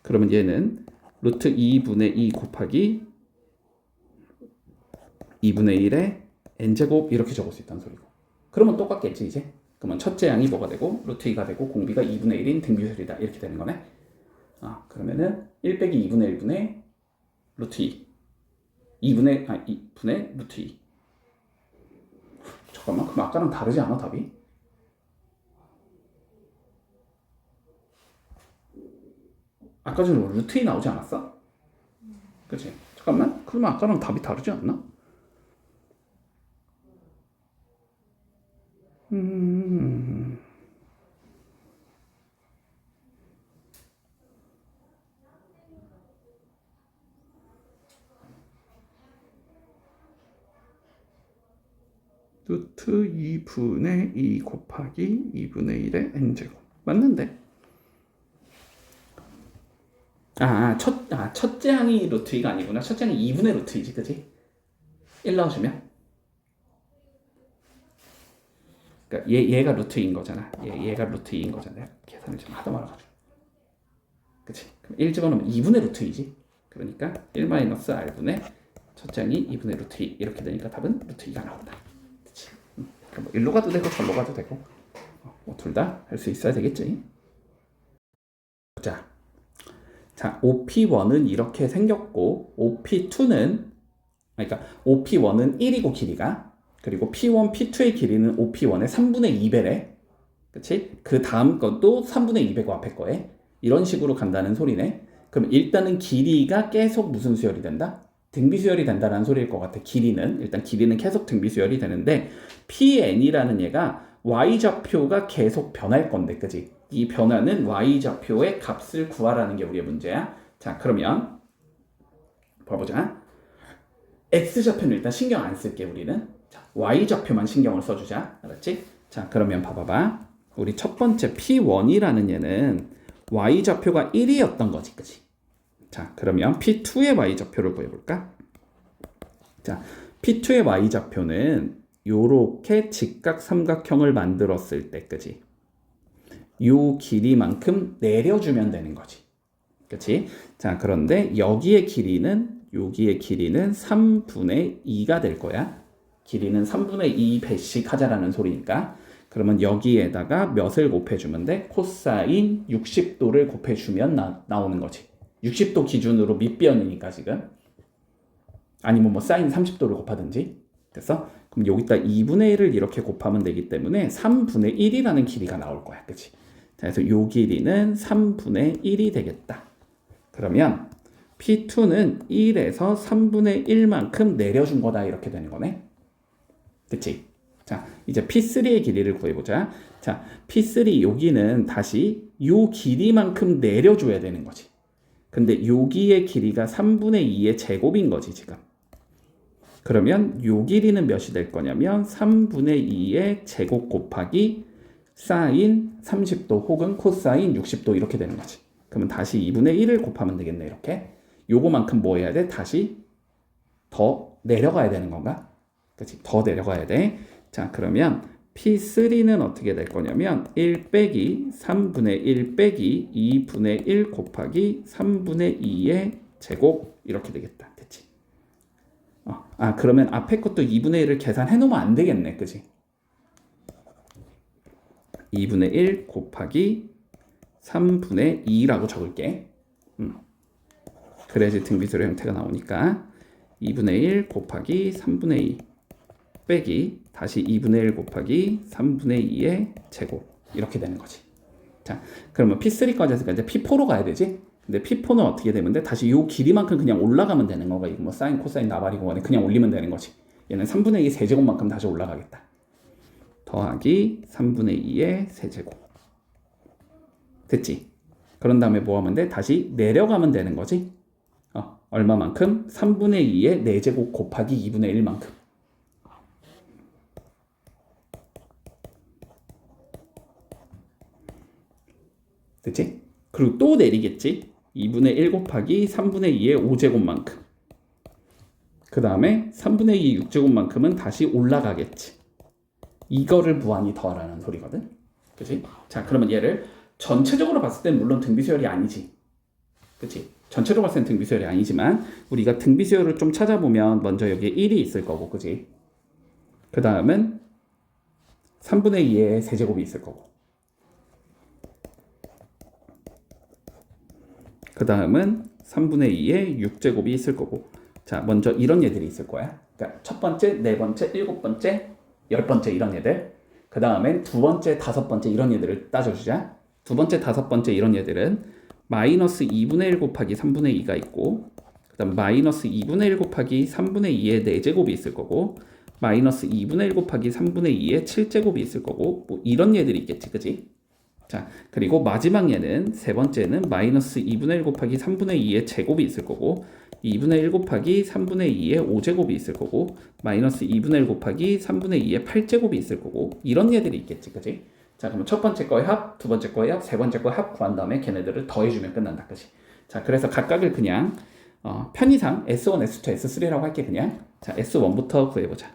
그러면 얘는 루트 2분의 2 곱하기 2분의 1에 n제곱 이렇게 적을 수 있다는 소리고. 그러면 똑같겠지 이제. 그러면 첫째 양이 뭐가 되고 루트 2가 되고 공비가 2분의 1인 등비율이다 이렇게 되는 거네. 그러면은 1 빼기 2분의 1분의 루트 2분의 루트 2. 잠깐만, 그럼 아까랑 다르지 않아 답이? 아까 전에 루트 2 나오지 않았어? 그치? 잠깐만, 그러면 아까랑 답이 다르지 않나? 루트 2분의 2 곱하기 2분의 1의 n제곱 맞는데? 첫째 항이 루트 2가 아니구나. 첫째 항이 2분의 루트 2지, 그치? 1 넣어주면 그러니까 얘가 루트 2인 거잖아. 얘가 루트 2인 거잖아. 계산을 좀 하다 말아가지고. 그치? 그럼 1 집어넣으면 2분의 루트 2지. 그러니까 1 마이너스 r분의 첫째 항이 2분의 루트 2 이렇게 되니까 답은 루트 2가 나온다. 그치? 그럼 뭐 1로 가도 되고 절로 가도 되고 둘 다 할 수 있어야 되겠지. 자, OP1은 이렇게 생겼고 OP2는 그러니까 OP1은 1이고 길이가 그리고 P1, P2의 길이는 OP1의 3분의 2배래. 그치? 그 다음 것도 3분의 2배고 앞에 거에 이런 식으로 간다는 소리네. 그럼 일단은 길이가 계속 무슨 수열이 된다? 등비수열이 된다는 소리일 것 같아. 일단 길이는 계속 등비수열이 되는데 PN이라는 얘가 y좌표가 계속 변할 건데, 그지? 이 변화는 y좌표의 값을 구하라는 게 우리의 문제야. 자, 그러면 봐보자. x좌표는 일단 신경 안 쓸게 우리는. 자, y좌표만 신경을 써주자. 알았지? 자, 그러면 봐봐봐. 우리 첫 번째 P1이라는 얘는 y좌표가 1이었던 거지, 그지? 자, 그러면 P2의 y좌표를 구해볼까? 자, P2의 y좌표는 요렇게 직각삼각형을 만들었을 때, 그지? 요 길이만큼 내려주면 되는 거지. 그치? 자, 그런데 여기의 길이는 3분의 2가 될 거야. 길이는 3분의 2배씩 하자라는 소리니까. 그러면 여기에다가 몇을 곱해주면 돼? 코사인 60도를 곱해주면 나오는 거지. 60도 기준으로 밑변이니까 지금. 아니면 뭐 사인 30도를 곱하든지. 됐어? 그럼 여기다 2분의 1을 이렇게 곱하면 되기 때문에 3분의 1이라는 길이가 나올 거야. 그치? 자, 그래서 요 길이는 3분의 1이 되겠다. 그러면 P2는 1에서 3분의 1만큼 내려준 거다. 이렇게 되는 거네. 그치? 자, 이제 P3의 길이를 구해보자. 자, P3 여기는 다시 요 길이만큼 내려줘야 되는 거지. 근데 여기의 길이가 3분의 2의 제곱인 거지, 지금. 그러면 요 길이는 몇이 될 거냐면 3분의 2의 제곱 곱하기 사인 30도 혹은 코사인 60도 이렇게 되는 거지. 그러면 다시 2분의 1을 곱하면 되겠네, 이렇게. 요거만큼 뭐 해야 돼? 다시 더 내려가야 되는 건가? 그치? 더 내려가야 돼. 자, 그러면 P3는 어떻게 될 거냐면 1 빼기 3분의 1 빼기 2분의 1 곱하기 3분의 2의 제곱 이렇게 되겠다. 됐지? 그러면 앞에 것도 2분의 1을 계산해 놓으면 안 되겠네. 그치? 2분의 1 곱하기 3분의 2라고 적을게. 그래야지 등비수열 형태가 나오니까 2분의 1 곱하기 3분의 2 빼기 다시 2분의 1 곱하기 3분의 2의 제곱 이렇게 되는 거지. 자, 그러면 P3까지 했으니까 이제 P4로 가야 되지. 근데 P4는 어떻게 되면 돼? 다시 요 길이만큼 그냥 올라가면 되는 거가 이거 뭐 사인, 코사인, 나발이고 간에 그냥 올리면 되는 거지. 얘는 3분의 2의 세제곱만큼 다시 올라가겠다. 더하기 3분의 2의 세제곱. 됐지? 그런 다음에 뭐 하면 돼? 다시 내려가면 되는 거지. 얼마만큼? 3분의 2의 4제곱 곱하기 2분의 1만큼. 됐지? 그리고 또 내리겠지? 2분의 1 곱하기 3분의 2의 5제곱만큼. 그 다음에 3분의 2 6제곱만큼은 다시 올라가겠지. 이거를 무한히 더하라는 소리거든. 그치? 자, 그러면 얘를 전체적으로 봤을 땐 물론 등비수열이 아니지. 그치? 전체적으로 봤을 땐 등비수열이 아니지만 우리가 등비수열을 좀 찾아보면 먼저 여기에 1이 있을 거고, 그치? 그 다음은 3분의 2의 세제곱이 있을 거고. 그 다음은 3분의 2의 6제곱이 있을 거고. 자, 먼저 이런 얘들이 있을 거야. 그러니까 첫 번째, 네 번째, 일곱 번째, 열 번째 이런 얘들. 그 다음엔 두 번째, 다섯 번째 이런 얘들을 따져주자. 두 번째, 다섯 번째 이런 얘들은 마이너스 2분의 1 곱하기 3분의 2가 있고, 그 다음 마이너스 2분의 1 곱하기 3분의 2의 4제곱이 있을 거고, 마이너스 2분의 1 곱하기 3분의 2의 7제곱이 있을 거고, 뭐 이런 얘들이 있겠지, 그치? 자, 그리고 마지막 얘는 세 번째는 마이너스 2분의 1 곱하기 3분의 2의 제곱이 있을 거고, 2분의 1 곱하기 3분의 2의 5제곱이 있을 거고, 마이너스 2분의 1 곱하기 3분의 2의 8제곱이 있을 거고, 이런 얘들이 있겠지, 그치? 자, 그러면 첫 번째 거의 합, 두 번째 거의 합, 세 번째 거의 합 구한 다음에 걔네들을 더해주면 끝난다, 그치? 자, 그래서 각각을 그냥 편의상 S1, S2, S3라고 할게 그냥. 자, S1부터 구해보자.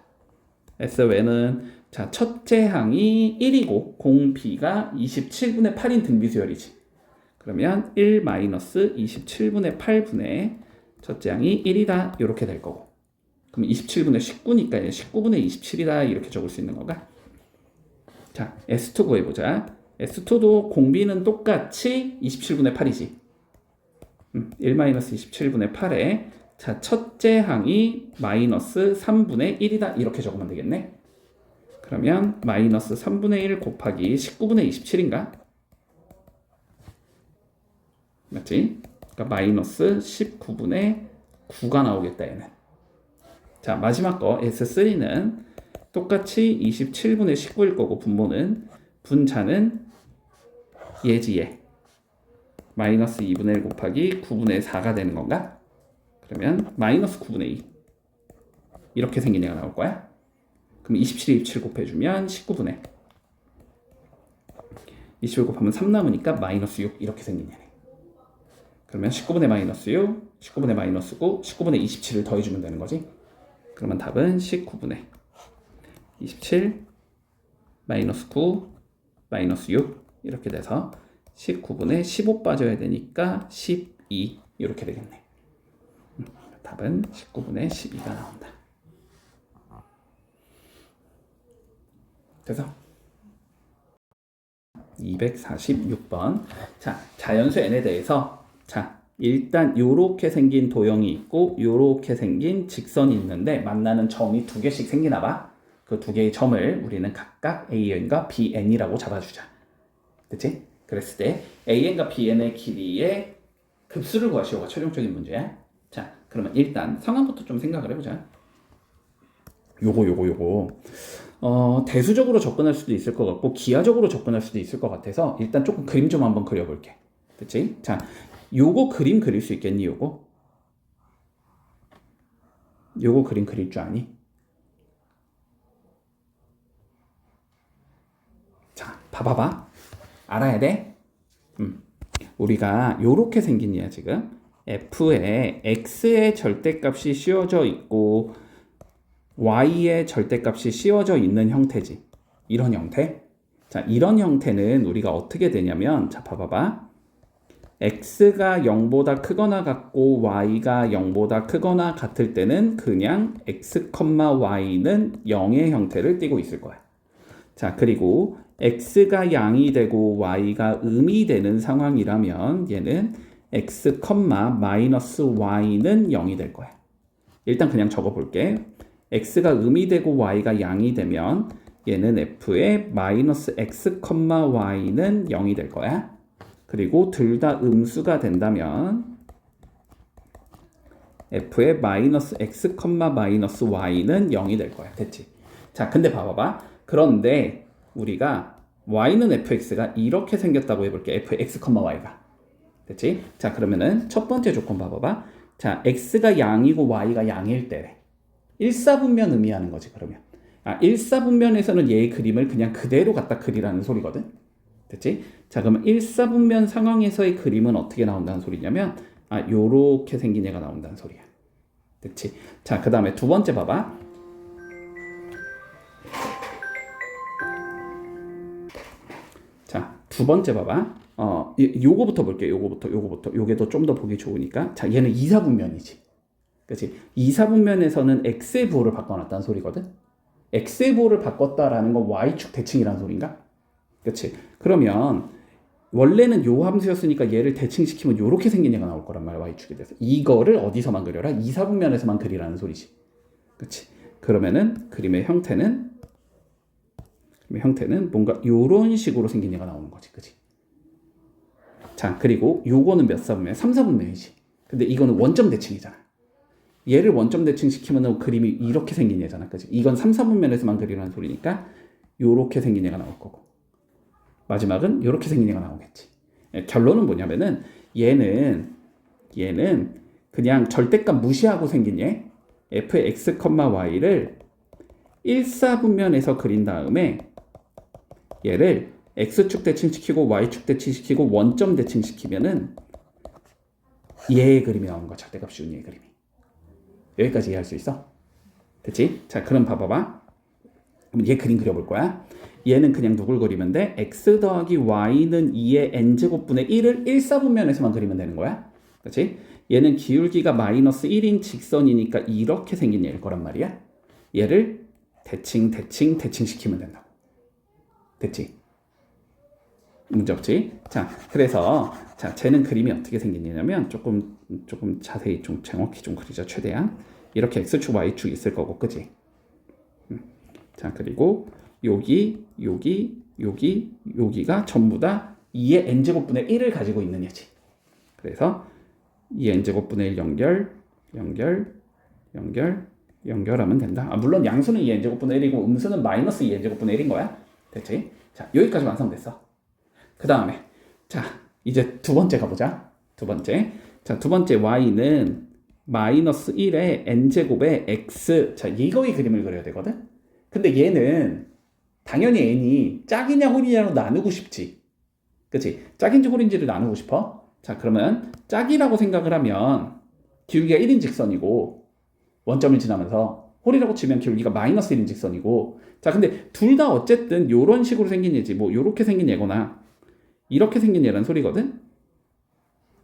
S1은 자, 첫째 항이 1이고 공 B가 27분의 8인 등비수열이지. 그러면 1 마이너스 27분의 8분의 첫째 항이 1이다 이렇게 될 거고. 그럼 27분의 19니까 19분의 27이다 이렇게 적을 수 있는 건가? 자, S2 구해보자. S2도 공 B는 똑같이 27분의 8이지. 1 마이너스 27분의 8에 자, 첫째 항이 마이너스 3분의 1이다 이렇게 적으면 되겠네. 그러면 마이너스 3분의 1 곱하기 19분의 27인가? 맞지? 그러니까 마이너스 19분의 9가 나오겠다 얘는. 자, 마지막 거 S3는 똑같이 27분의 19일 거고 분모는 분자는 예지에 마이너스 2분의 1 곱하기 9분의 4가 되는 건가? 그러면 마이너스 9분의 2 이렇게 생긴 애가 나올 거야. 그럼 27에 27 곱해주면 19분의 27 곱하면 3 남으니까 마이너스 6 이렇게 생긴 애네. 그러면 19분의 마이너스 6, 19분의 마이너스 9, 19분의 27을 더해주면 되는 거지. 그러면 답은 19분의 27 마이너스 9 마이너스 6 이렇게 돼서 19분의 15 빠져야 되니까 12 이렇게 되겠네. 답은 19분의 12가 나온다. 돼서 246번. 자, 자연수 n에 대해서 자, 일단 요렇게 생긴 도형이 있고 요렇게 생긴 직선이 있는데 만나는 점이 두 개씩 생기나 봐. 그 두 개의 점을 우리는 각각 AN과 BN이라고 잡아주자. 그치? 그랬을 때 AN과 BN의 길이의 급수를 구하시오가 최종적인 문제야. 자, 그러면 일단 상황부터 좀 생각을 해보자. 요거. 대수적으로 접근할 수도 있을 것 같고 기하적으로 접근할 수도 있을 것 같아서 일단 조금 그림 좀 한번 그려볼게. 그치? 자, 요거 그림 그릴 수 있겠니? 요거 그림 그릴 줄 아니? 자, 봐봐. 알아야 돼? 우리가 요렇게 생긴 얘야 지금. f에 x의 절대값이 씌워져 있고 y의 절대값이 씌워져 있는 형태지. 이런 형태. 자, 이런 형태는 우리가 어떻게 되냐면 자, 봐봐. x가 0보다 크거나 같고 y가 0보다 크거나 같을 때는 그냥 x, y는 0의 형태를 띠고 있을 거야. 자, 그리고 x가 양이 되고 y가 음이 되는 상황이라면 얘는 x, 마이너스 y는 0이 될 거야. 일단 그냥 적어볼게. x가 음이 되고 y가 양이 되면 얘는 f의 마이너스 x, y는 0이 될 거야. 그리고 둘 다 음수가 된다면 f의 마이너스 x, 마이너스 y는 0이 될 거야. 됐지? 자, 근데 봐봐봐. 그런데 우리가 y는 fx가 이렇게 생겼다고 해볼게. fx, y가. 됐지? 자, 그러면은 첫 번째 조건 봐봐봐. 자, x가 양이고 y가 양일 때래. 1사분면 의미하는 거지, 그러면. 1사분면에서는 얘의 그림을 그냥 그대로 갖다 그리라는 소리거든. 됐지? 자, 그러면 1사분면 상황에서의 그림은 어떻게 나온다는 소리냐면 요렇게 생긴 얘가 나온다는 소리야. 됐지? 자, 그 다음에 두 번째 봐봐. 자, 두 번째 봐봐. 요거부터 볼게요. 요거부터. 요게 좀 더 보기 좋으니까. 자, 얘는 2사분면이지. 그치? 2사분면에서는 x의 부호를 바꿔놨다는 소리거든. x의 부호를 바꿨다라는 건 y축 대칭이라는 소린가? 그치? 그러면 원래는 요 함수였으니까 얘를 대칭시키면 요렇게 생긴 얘가 나올 거란 말이야. y축에 대해서. 이거를 어디서만 그려라? 2사분면에서만 그리라는 소리지. 그치? 그러면은 그림의 형태는 뭔가 요런 식으로 생긴 얘가 나오는 거지. 그치? 자, 그리고 요거는 몇 사분면? 3사분면이지. 근데 이거는 원점 대칭이잖아. 얘를 원점 대칭시키면 그림이 이렇게 생긴 얘잖아. 그치? 이건 3사분면에서만 그리라는 소리니까 요렇게 생긴 얘가 나올 거고. 마지막은 이렇게 생긴 애가 나오겠지. 결론은 뭐냐면은 얘는 그냥 절대값 무시하고 생긴 얘 f의 x, y를 1사분면에서 그린 다음에 얘를 x축 대칭시키고 y축 대칭시키고 원점 대칭시키면은 얘의 그림이 나오는 거야. 절대값 씌운 얘의 그림이. 여기까지 이해할 수 있어? 됐지? 자, 그럼 봐봐봐. 그럼 얘 그림 그려볼 거야. 얘는 그냥 누굴 그리면 돼? x 더하기 y는 2의 n제곱분의 1을 1사분면에서만 그리면 되는 거야. 그렇지? 얘는 기울기가 마이너스 1인 직선이니까 이렇게 생긴 얘일 거란 말이야. 얘를 대칭시키면 된다고. 됐지? 문제 없지? 자, 그래서 자, 쟤는 그림이 어떻게 생기냐면 조금 자세히 좀 정확히 좀 그리자. 최대한 이렇게 x축 y축 있을 거고, 그치? 자, 그리고 여기가 전부 다 2의 n제곱분의 1을 가지고 있는 얘지. 그래서 2의 n제곱분의 1 연결하면 된다. 물론 양수는 2의 n제곱분의 1이고 음수는 마이너스 2의 n제곱분의 1인 거야. 됐지? 자, 여기까지 완성됐어. 그 다음에 자, 이제 두 번째 가보자. 두 번째 y는 마이너스 1의 n제곱의 x. 자, 이거의 그림을 그려야 되거든. 근데 얘는 당연히 n이 짝이냐 홀이냐로 나누고 싶지. 그치? 짝인지 홀인지를 나누고 싶어. 자, 그러면 짝이라고 생각을 하면 기울기가 1인 직선이고 원점을 지나면서 홀이라고 치면 기울기가 마이너스 1인 직선이고. 자, 근데 둘 다 어쨌든 요런 식으로 생긴 얘지. 뭐 요렇게 생긴 얘거나 이렇게 생긴 얘란 소리거든.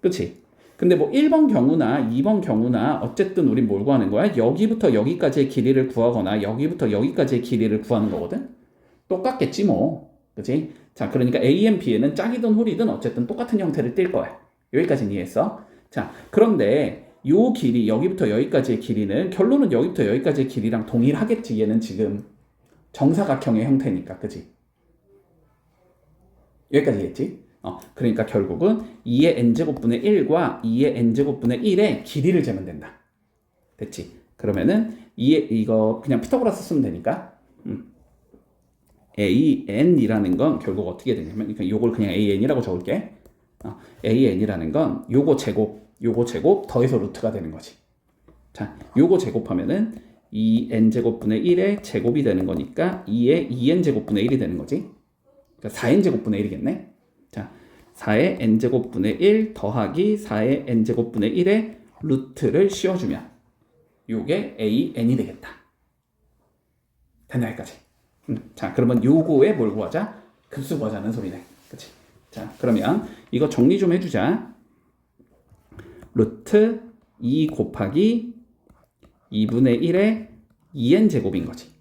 그치? 근데 뭐 1번 경우나 2번 경우나 어쨌든 우린 뭘 구하는 거야? 여기부터 여기까지의 길이를 구하거나 여기부터 여기까지의 길이를 구하는 거거든. 똑같겠지 뭐. 그치? 자, 그러니까 A엔 B에는 짝이든 홀이든 어쨌든 똑같은 형태를 띌 거야. 여기까지는 이해했어? 자, 그런데 요 길이 여기부터 여기까지의 길이는 결론은 여기부터 여기까지의 길이랑 동일하겠지. 얘는 지금 정사각형의 형태니까, 그지? 여기까지겠지? 그러니까 결국은 2의 n제곱분의 1과 2의 n제곱분의 1의 길이를 재면 된다. 됐지? 그러면은 이거 그냥 피타고라스 쓰면 되니까 AN이라는 건 결국 어떻게 되냐면, 그러니까 요걸 그냥 AN이라고 적을게. AN이라는 건 요거 제곱 더해서 루트가 되는 거지. 자, 요거 제곱하면은 2n제곱분의 1의 제곱이 되는 거니까 2의 2n제곱분의 1이 되는 거지. 그러니까 4n제곱분의 1이겠네. 자, 4의 n제곱분의 1 더하기 4의 n제곱분의 1의 루트를 씌워주면 요게 AN이 되겠다. 됐나 여기까지? 자, 그러면 요거에 뭘 구하자? 급수 구하자는 소리네. 그치? 자, 그러면 이거 정리 좀 해주자. 루트 2 곱하기 2분의 1의 2n 제곱인 거지.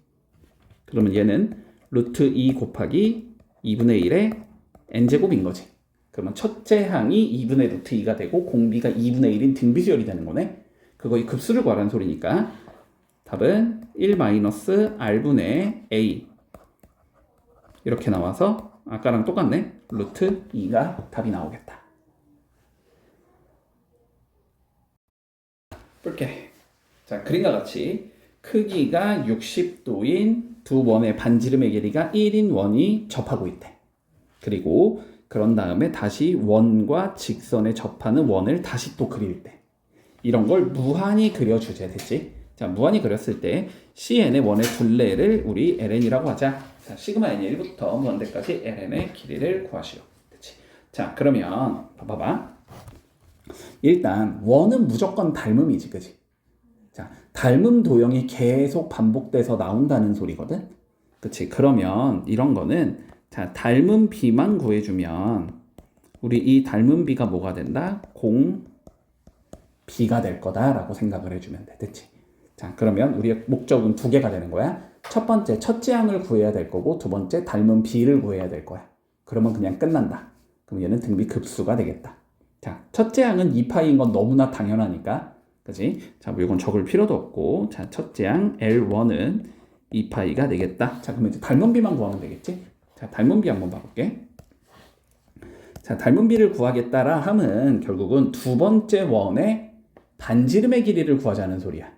그러면 얘는 루트 2 곱하기 2분의 1의 n 제곱인 거지. 그러면 첫째 항이 2분의 루트 2가 되고 공비가 2분의 1인 등비수열이 되는 거네. 그거의 급수를 구하라는 소리니까 답은 1-r분의 a 이렇게 나와서 아까랑 똑같네. 루트 2가 답이 나오겠다. 볼게. 자, 그림과 같이 크기가 60도인 두 원의 반지름의 길이가 1인 원이 접하고 있대. 그리고 그런 다음에 다시 원과 직선에 접하는 원을 다시 또 그릴 때 이런 걸 무한히 그려주제 됐지? 자, 무한히 그렸을 때 CN의 원의 둘레를 우리 LN이라고 하자. 자, 시그마 N이 1부터 무한대까지 LN의 길이를 구하시오. 됐지? 자, 그러면 봐봐. 일단 원은 무조건 닮음이지, 그지? 자, 닮음 도형이 계속 반복돼서 나온다는 소리거든. 그치? 그러면 이런 거는 자, 닮은 B만 구해주면 우리 이 닮은 B가 뭐가 된다? 공 B가 될 거다라고 생각을 해주면 돼. 됐지? 자, 그러면 우리의 목적은 두 개가 되는 거야. 첫 번째, 첫째 항을 구해야 될 거고 두 번째, 닮은 B를 구해야 될 거야. 그러면 그냥 끝난다. 그럼 얘는 등비 급수가 되겠다. 자, 첫째 항은 2파이인 건 너무나 당연하니까. 그치? 자, 뭐 이건 적을 필요도 없고. 자, 첫째 항 L1은 2파이가 되겠다. 자, 그러면 이제 닮은 B만 구하면 되겠지? 자, 닮은 B 한번 봐볼게. 자, 닮은 B를 구하겠다라 함은 결국은 두 번째 원의 반지름의 길이를 구하자는 소리야.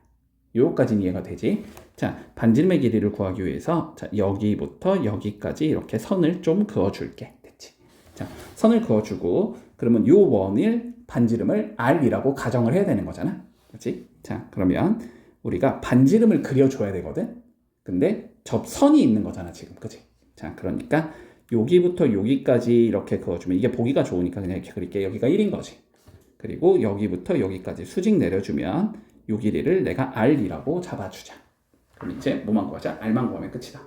요거까지는 이해가 되지? 자, 반지름의 길이를 구하기 위해서 자, 여기부터 여기까지 이렇게 선을 좀 그어줄게. 됐지? 자, 선을 그어주고 그러면 요 원을 반지름을 R이라고 가정을 해야 되는 거잖아. 그렇지? 자, 그러면 우리가 반지름을 그려줘야 되거든? 근데 접선이 있는 거잖아, 지금. 그치? 자, 그러니까 여기부터 여기까지 이렇게 그어주면 이게 보기가 좋으니까 그냥 이렇게 그릴게. 여기가 1인 거지. 그리고 여기부터 여기까지 수직 내려주면 요 길이를 내가 R이라고 잡아주자. 그럼 이제 뭐만 구하자? R만 구하면 끝이다.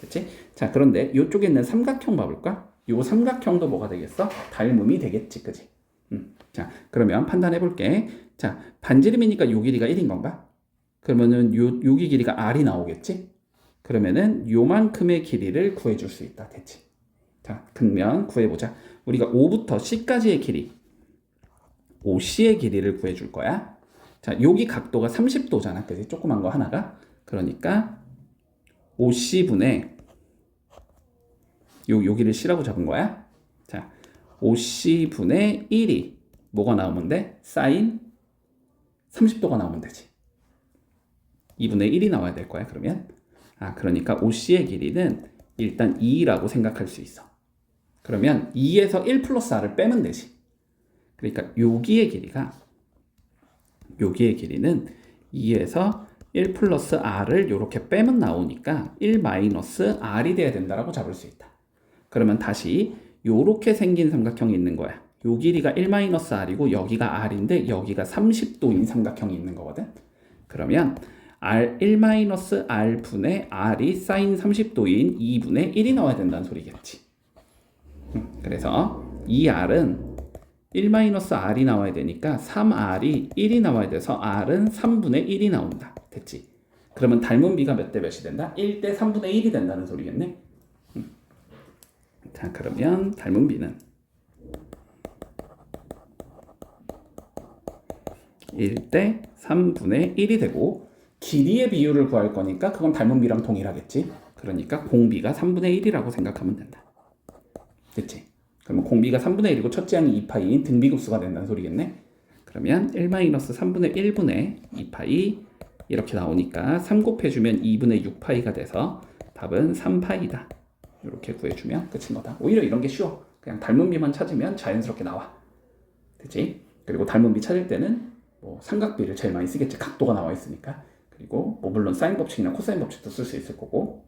됐지? 자, 그런데 이쪽에 있는 삼각형 봐볼까? 요 삼각형도 뭐가 되겠어? 닮음이 되겠지, 그지? 자, 그러면 판단해 볼게. 자, 반지름이니까 요 길이가 1인 건가? 그러면은 여기 길이가 R이 나오겠지? 그러면은 요만큼의 길이를 구해줄 수 있다. 됐지? 자, 그러면 구해보자. 우리가 O부터 C까지의 길이, OC의 길이를 구해줄 거야. 자, 여기 각도가 30도잖아. 그지? 조그만 거 하나가. 그러니까 OC분의 여기를 C라고 잡은 거야. 자, OC분의 1이 뭐가 나오면 돼? 사인 30도가 나오면 되지. 2분의 1이 나와야 될 거야, 그러면. 그러니까 OC의 길이는 일단 2라고 생각할 수 있어. 그러면 2에서 1 플러스 R을 빼면 되지. 그러니까 여기의 길이는 2에서 1 플러스 R을 이렇게 빼면 나오니까 1 마이너스 R이 돼야 된다라고 잡을 수 있다. 그러면 다시 이렇게 생긴 삼각형이 있는 거야. 요 길이가 1 마이너스 R이고 여기가 R인데 여기가 30도인 삼각형이 있는 거거든. 그러면 R 1 마이너스 R 분의 R이 사인 30도인 2분의 1이 나와야 된다는 소리겠지. 그래서 이 R은 1 마이너스 R이 나와야 되니까 3R이 1이 나와야 돼서 R은 3분의 1이 나온다. 됐지? 그러면 닮은 B가 몇 대 몇이 된다? 1대 3분의 1이 된다는 소리겠네. 자, 그러면 닮은 비는 1대 3분의 1이 되고 길이의 비율을 구할 거니까 그건 닮은 비랑 동일하겠지. 그러니까 공비가 3분의 1이라고 생각하면 된다. 그치? 그러면 공비가 3분의 1이고 첫째 항이 2파이인 등비급수가 된다는 소리겠네. 그러면 1-3분의 1분의 2파이 이렇게 나오니까 3 곱해주면 2분의 6파이가 돼서 답은 3파이다. 이렇게 구해주면 끝인 거다. 오히려 이런 게 쉬워. 그냥 닮은 비만 찾으면 자연스럽게 나와. 그치? 그리고 닮은 비 찾을 때는 뭐 삼각비를 제일 많이 쓰겠지. 각도가 나와 있으니까. 그리고 뭐 물론 사인 법칙이나 코사인 법칙도 쓸 수 있을 거고.